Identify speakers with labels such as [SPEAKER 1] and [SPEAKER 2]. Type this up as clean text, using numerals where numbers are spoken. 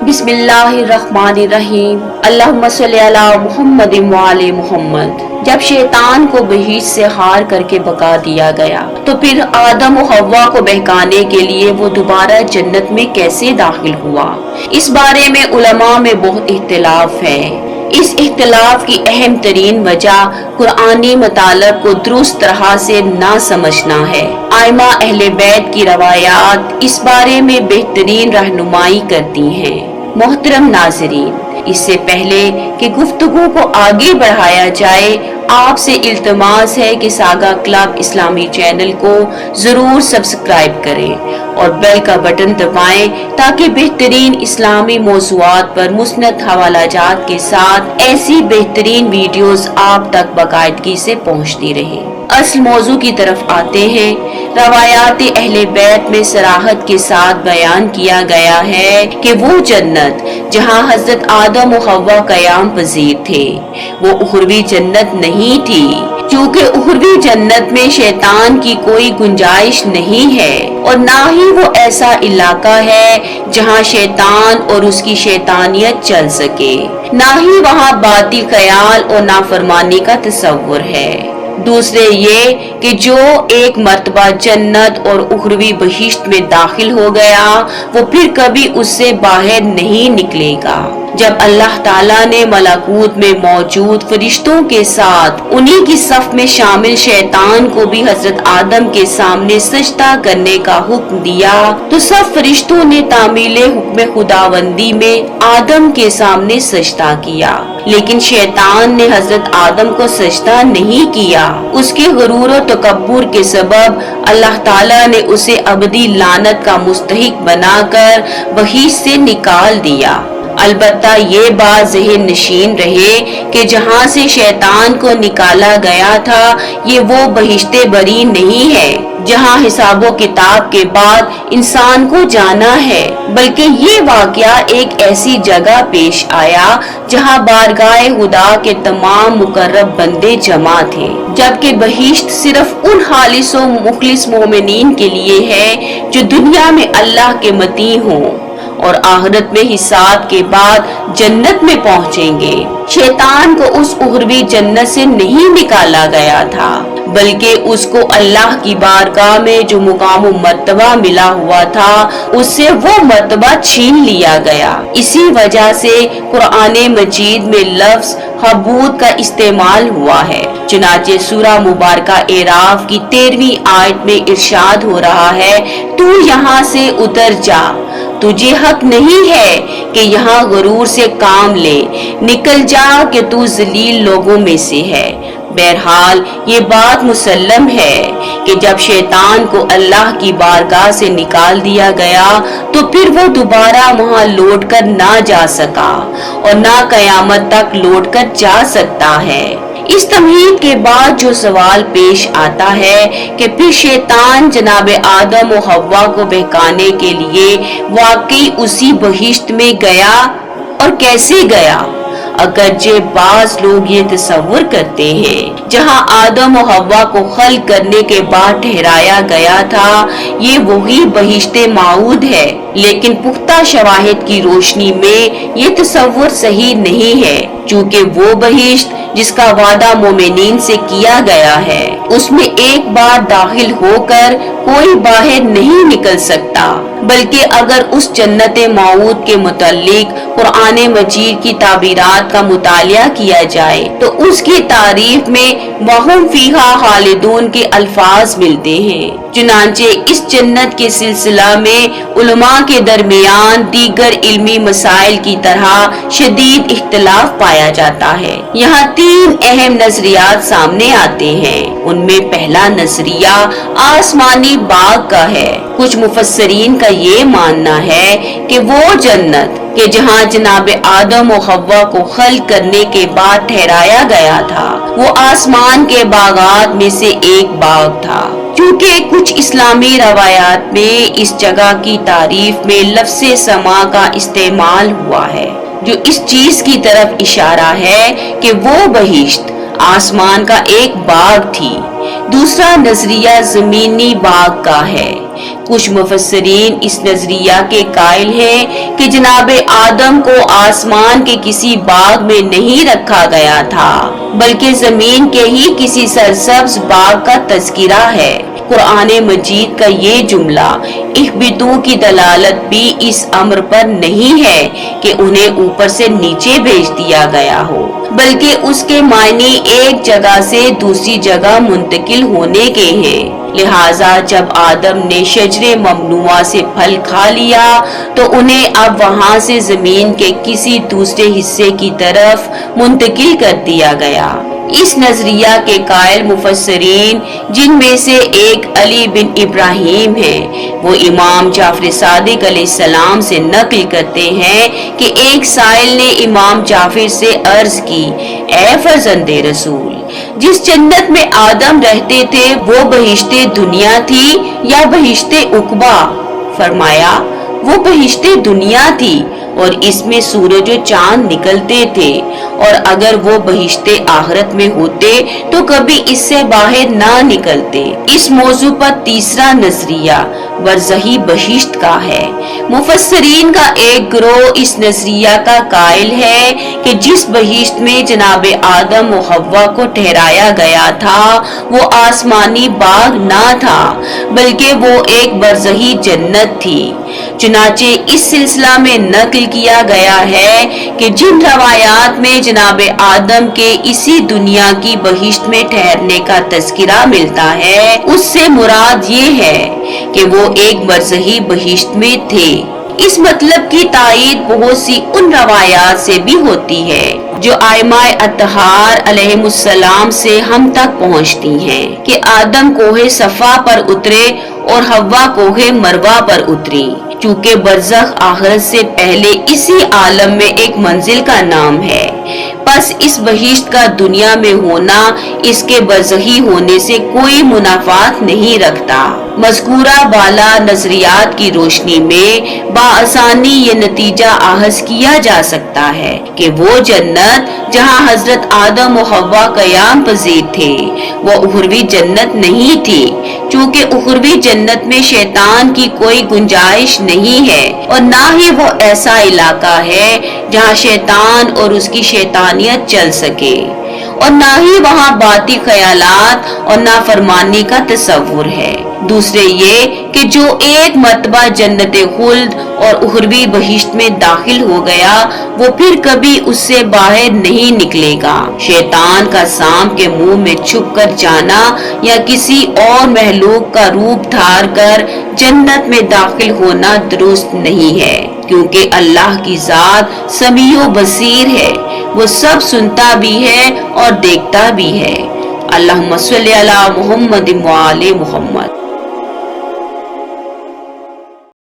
[SPEAKER 1] बिस्मिल्लाहिर्रहमानिर्रहीम। अल्लाहुम्मा सल्ली अला मुहम्मद व आले मुहम्मद। जब शैतान को बहीश से हार करके भगा दिया गया तो फिर आदम और हव्वा को बहकाने के लिए वो दोबारा जन्नत में कैसे दाखिल हुआ, इस बारे में उलमा में बहुत इख्तिलाफ है। इस इख्तिलाफ की अहम तरीन वजह कुरानी मतलब को दुरुस्त तरह से ना समझना है। आइमा अहले बैत की रवायात इस बारे में बेहतरीन रहनुमाई करती हैं। मोहतरम नाज़रीन, इससे पहले कि गुफ्तगू को आगे बढ़ाया जाए, आपसे इल्तमास है कि सागा क्लब इस्लामी चैनल को जरूर सब्सक्राइब करें और बेल का बटन दबाएं ताकि बेहतरीन इस्लामी मौज़ूआत पर मुस्नद हवालाजात के साथ ऐसी बेहतरीन वीडियोस आप तक बाकायदगी से पहुंचती रहे। असल मौजू की तरफ आते हैं। रवायात अहले बैत में सराहत के साथ बयान किया गया है कि वो जन्नत जहां हजरत आदम और हव्वा कयाम पजीर थे वो उखरवी जन्नत नहीं थी, क्योंकि उखरवी जन्नत में शैतान की कोई गुंजाइश नहीं है और ना ही वो ऐसा इलाका है जहां शैतान और उसकी शैतानियत चल सके, ना ही वहां बातिल ख्याल और नाफरमानी का तस्वुर है। दूसरे ये कि जो एक मर्तबा जन्नत और उखरवी बहिश्त में दाखिल हो गया वो फिर कभी उससे बाहर नहीं निकलेगा। जब अल्लाह ताला ने मलाकूत में मौजूद फरिश्तों के साथ उन्हीं की सफ में शामिल शैतान को भी हजरत आदम के सामने सजदा करने का हुक्म दिया तो सब फरिश्तों ने तामीले हुक्म खुदावंदी में आदम के सामने सजदा किया, लेकिन शैतान ने हजरत आदम को सजदा नहीं किया। उसके गुरूर और तकब्बुर के सबब अल्लाह ताला ने उसे अबदी लानत का मुस्तहिक बनाकर वही से निकाल दिया। अलबत्ता ये बात ज़हन नशीन रहे कि जहाँ से शैतान को निकाला गया था ये वो बहिश्ते बरी नहीं है जहाँ हिसाबो किताब के बाद इंसान को जाना है, बल्कि ये वाकया एक ऐसी जगह पेश आया जहाँ बारगाह खुदा के तमाम मुकर्रब बंदे जमा थे, जबकि बहिश्त सिर्फ उन खालिस व मुखलिस मोमिनीन के लिए है जो दुनिया में अल्लाह के मती हों और आखिरत में हिसाब के बाद जन्नत में पहुंचेंगे। शैतान को उस उखरवी जन्नत से नहीं निकाला गया था, बल्कि उसको अल्लाह की बारगाह में जो मुकाम मर्तबा मिला हुआ था उससे वो मर्तबा छीन लिया गया। इसी वजह से कुरान मजीद में लफ्ज हबूत का इस्तेमाल हुआ है। चुनाचे सूरा मुबारका एराफ की 13वीं आयत में इरशाद हो रहा है, तू यहाँ से उतर जा, तुझे हक नहीं है कि यहाँ गुरूर से काम ले, निकल जा कि तू जलील लोगों में से है। बहरहाल ये बात मुसल्लम है कि जब शैतान को अल्लाह की बारगाह से निकाल दिया गया तो फिर वो दोबारा वहाँ लौट कर ना जा सका और ना कयामत तक लौट कर जा सकता है। इस तमहीद के बाद जो सवाल पेश आता है कि फिर शैतान जनाब आदम और हव्वा को बहकाने के लिए वाकई उसी बहिश्त में गया और कैसे गया। अगरचे बाज लोग ये तस्वुर करते हैं जहां आदम और हव्वा को खल करने के बाद ठहराया गया था ये वही बहिश्ते माऊद है, लेकिन पुख्ता शवाहिद की रोशनी में ये तस्वुर सही नहीं है, चूँकि वो बहिश्त जिसका वादा मोमिनीन से किया गया है उसमें एक बार दाखिल होकर कोई बाहर नहीं निकल सकता, बल्कि अगर उस जन्नत माऊद के मुतालिक कुरान मजीद की ताबीरात का मुतालिया किया जाए तो उसकी तारीफ में वहुम फीहा खालिदून के अल्फाज मिलते हैं। चुनांचे इस जन्नत के सिलसिला में उलमा के दरमियान दीगर इल्मी मसाइल की तरह शदीद इख्तिलाफ पाया जाता है। यहाँ 3 अहम नजरियात सामने आते हैं। उनमें पहला नजरिया आसमानी बाग का है। कुछ मुफस्सरीन का ये मानना है कि वो जन्नत कि जहाँ जनाब आदम और हव्वा को खल करने के बाद ठहराया गया था वो आसमान के बागात में से एक बाग था, क्योंकि कुछ इस्लामी रवायात में इस जगह की तारीफ में लफ्ज़े समा का इस्तेमाल हुआ है जो इस चीज की तरफ इशारा है कि वो बहिश्त आसमान का एक बाग थी। दूसरा नजरिया जमीनी बाग का है कुछ मुफस्सिरीन इस नजरिया के कायल हैं कि जनाब आदम को आसमान के किसी बाग में नहीं रखा गया था, बल्कि जमीन के ही किसी सरसब्ज बाग का तज़किरा है। कुरान मजीद का ये जुमला इहबितू की दलालत भी इस अम्र पर नहीं है कि उन्हें ऊपर से नीचे भेज दिया गया हो, बल्कि उसके मायने एक जगह से दूसरी जगह मुंतकिल होने के हैं। लिहाजा जब आदम ने शजरे ममनुआ से फल खा लिया तो उन्हें अब वहां से जमीन के किसी दूसरे हिस्से की तरफ मुंतकिल कर दिया गया। इस नजरिया के कायल मुफस्सिरीन जिनमें से एक अली बिन इब्राहिम हैं, वो इमाम जाफर सादिक अलैहिस्सलाम से नकल करते हैं कि एक साइल ने इमाम जाफर से अर्ज की, ए फर्जंदे रसूल, जिस जन्नत में आदम रहते थे वो बहिश्ते दुनिया थी या बहिश्ते उकबा? फरमाया, वो बहिश्ते दुनिया थी और इसमें सूरज और चांद निकलते थे, और अगर वो बहिश्ते आखिरत में होते तो कभी इससे बाहर ना निकलते। इस मौजू पर तीसरा नजरिया बरज़ही बहिश्त का है। मुफस्सिरीन का एक गिरोह इस नजरिया का कायल है कि जिस बहिश्त में जनाब आदम व हव्वा को ठहराया गया था वो आसमानी बाग ना था, बल्कि वो एक बरज़ही जन्नत थी। चुनाचे इस सिलसिला में नकल किया गया है कि जिन रवायात में जनाब आदम के इसी दुनिया की बहिश्त में ठहरने का तज़किरा मिलता है, उससे मुराद ये है कि वो एक बरज़ही बहिश्त में थे। इस मतलब की तायीद बहुत सी उन रवायात से भी होती है जो आइमाए अत्तहार अलैहिमुस्सलाम से हम तक पहुँचती हैं कि आदम कोहे सफा पर उतरे और हव्वा कोहे मरवा पर उतरी। चूँकि बरज़ख आखिरत से पहले इसी आलम में एक मंजिल का नाम है, बस इस बहिश्त का दुनिया में होना इसके बरज़ही होने से कोई मुनाफात नहीं रखता। मज़कूरा बाला नजरियात की रोशनी में बाआसानी ये नतीजा आहज़ किया जा सकता है कि वो जन्नत जहाँ हजरत आदम व हव्वा क़याम पज़ीर थे वो उखरवी जन्नत नहीं थी, चूँकि उखरवी जन्नत में शैतान की कोई गुंजाइश नहीं है और ना ही वो ऐसा इलाका है जहाँ शैतान और उसकी शैतानियत चल सके, और ना ही वहाँ बाती ख्यालात और नाफरमानी का तस्वुर है। दूसरे ये कि जो एक मर्तबा जन्नत खुल्द और उखरवी बहिश्त में दाखिल हो गया वो फिर कभी उससे बाहर नहीं निकलेगा। शैतान का सांप के मुंह में छुप कर जाना या किसी और महलूक का रूप धार कर जन्नत में दाखिल होना दुरुस्त नहीं है, क्योंकि अल्लाह की जात समीओ बसीर है, वो सब सुनता भी है और देखता भी है। अल्लाहुम्मा सल्ली अला मुहम्मद व आले मुहम्मद।